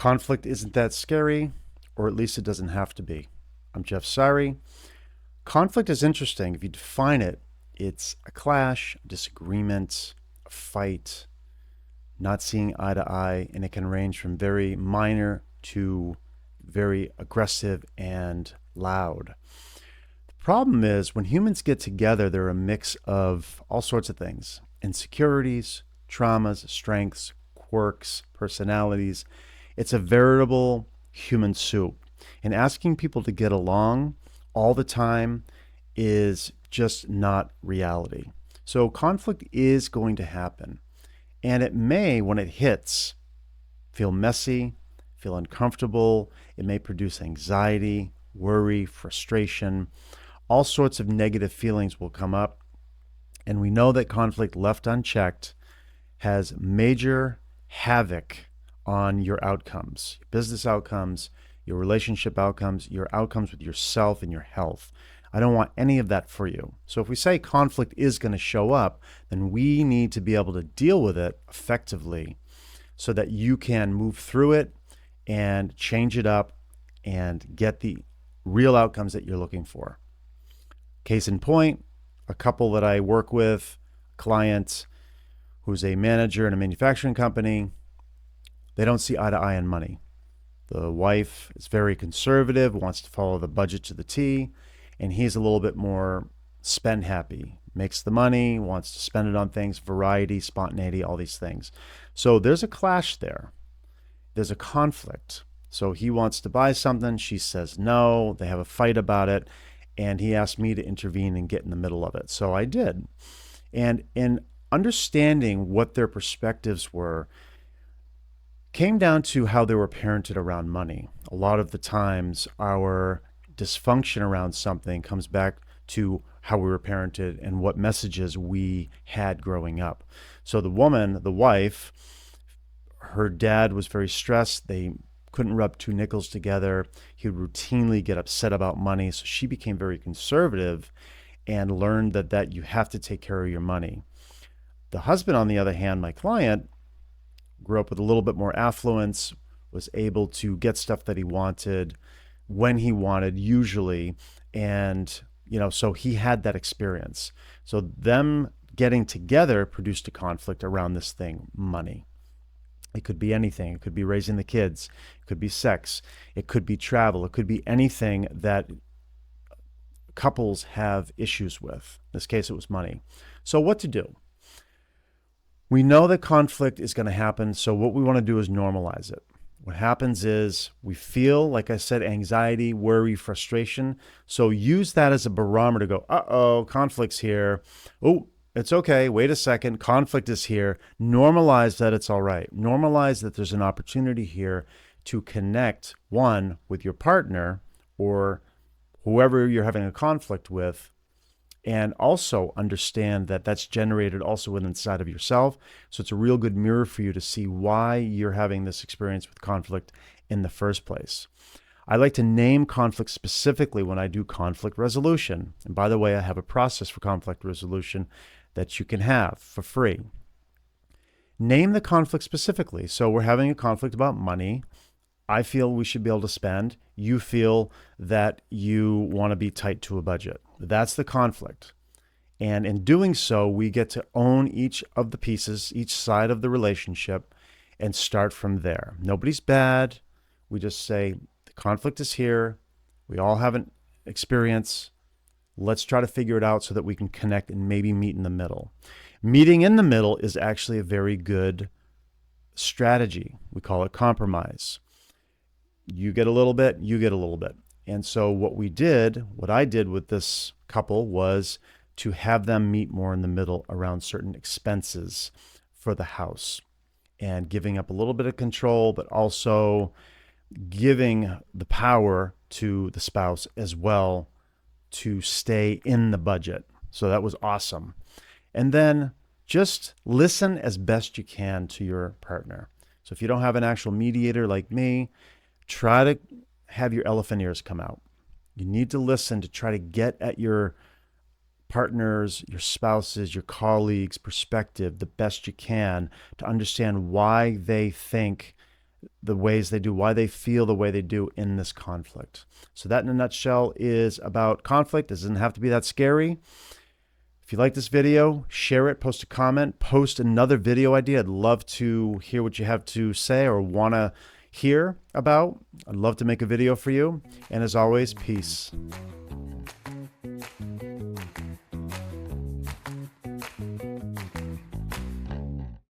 Conflict isn't that scary, or at least it doesn't have to be. I'm Jeff Sari. Conflict is interesting. If you define it, it's a clash, a disagreement, a fight, not seeing eye to eye, and it can range from very minor to very aggressive and loud. The problem is when humans get together, they're a mix of all sorts of things: insecurities, traumas, strengths, quirks, personalities. It's a veritable human soup. And asking people to get along all the time is just not reality. So conflict is going to happen. And it may, when it hits, feel messy, feel uncomfortable. It may produce anxiety, worry, frustration. All sorts of negative feelings will come up. And we know that conflict left unchecked has major havoc on your outcomes, your business outcomes, your relationship outcomes, your outcomes with yourself and your health. I don't want any of that for you. So if we say conflict is going to show up, then we need to be able to deal with it effectively so that you can move through it and change it up and get the real outcomes that you're looking for. Case in point, a couple that I work with, a client who's a manager in a manufacturing company, they don't see eye to eye on money. The wife is very conservative, wants to follow the budget to the T, and he's a little bit more spend happy, makes the money, wants to spend it on things, variety, spontaneity, all these things. So there's a clash there. There's a conflict. So he wants to buy something, she says no, they have a fight about it, and he asked me to intervene and get in the middle of it. So I did. And in understanding what their perspectives were, came down to how they were parented around money. A lot of the times our dysfunction around something comes back to how we were parented and what messages we had growing up. So the woman, the wife, her dad was very stressed. They couldn't rub two nickels together. He would routinely get upset about money. So she became very conservative and learned that you have to take care of your money. The husband, on the other hand, my client, grew up with a little bit more affluence, was able to get stuff that he wanted when he wanted, usually. And, so he had that experience. So them getting together produced a conflict around this thing, money. It could be anything. It could be raising the kids. It could be sex. It could be travel. It could be anything that couples have issues with. In this case, it was money. So what to do? We know that conflict is going to happen, so what we want to do is normalize it. What happens is we feel, like I said, anxiety, worry, frustration. So use that as a barometer to go, uh-oh, conflict's here. Oh, it's okay. Wait a second. Conflict is here. Normalize that it's all right. Normalize that there's an opportunity here to connect, one, with your partner or whoever you're having a conflict with, and also understand that that's generated also within inside of yourself. So it's a real good mirror for you to see why you're having this experience with conflict in the first place. I like to name conflict specifically when I do conflict resolution. And by the way, I have a process for conflict resolution that you can have for free. Name the conflict specifically. So we're having a conflict about money. I feel we should be able to spend. You feel that you want to be tight to a budget. That's the conflict. And in doing so, we get to own each of the pieces, each side of the relationship, and start from there. Nobody's bad. We just say, the conflict is here. We all have an experience. Let's try to figure it out so that we can connect and maybe meet in the middle. Meeting in the middle is actually a very good strategy. We call it compromise. You get a little bit, you get a little bit. And so what I did with this couple was to have them meet more in the middle around certain expenses for the house and giving up a little bit of control, but also giving the power to the spouse as well to stay in the budget. So that was awesome. And then just listen as best you can to your partner. So if you don't have an actual mediator like me, try to have your elephant ears come out. You need to listen to try to get at your partners, your spouses, your colleagues' perspective the best you can to understand why they think the ways they do, why they feel the way they do in this conflict. So that in a nutshell is about conflict. It doesn't have to be that scary. If you like this video, share it, post a comment, post another video idea. I'd love to hear what you have to say or want to hear about. I'd love to make a video for you. And as always, peace.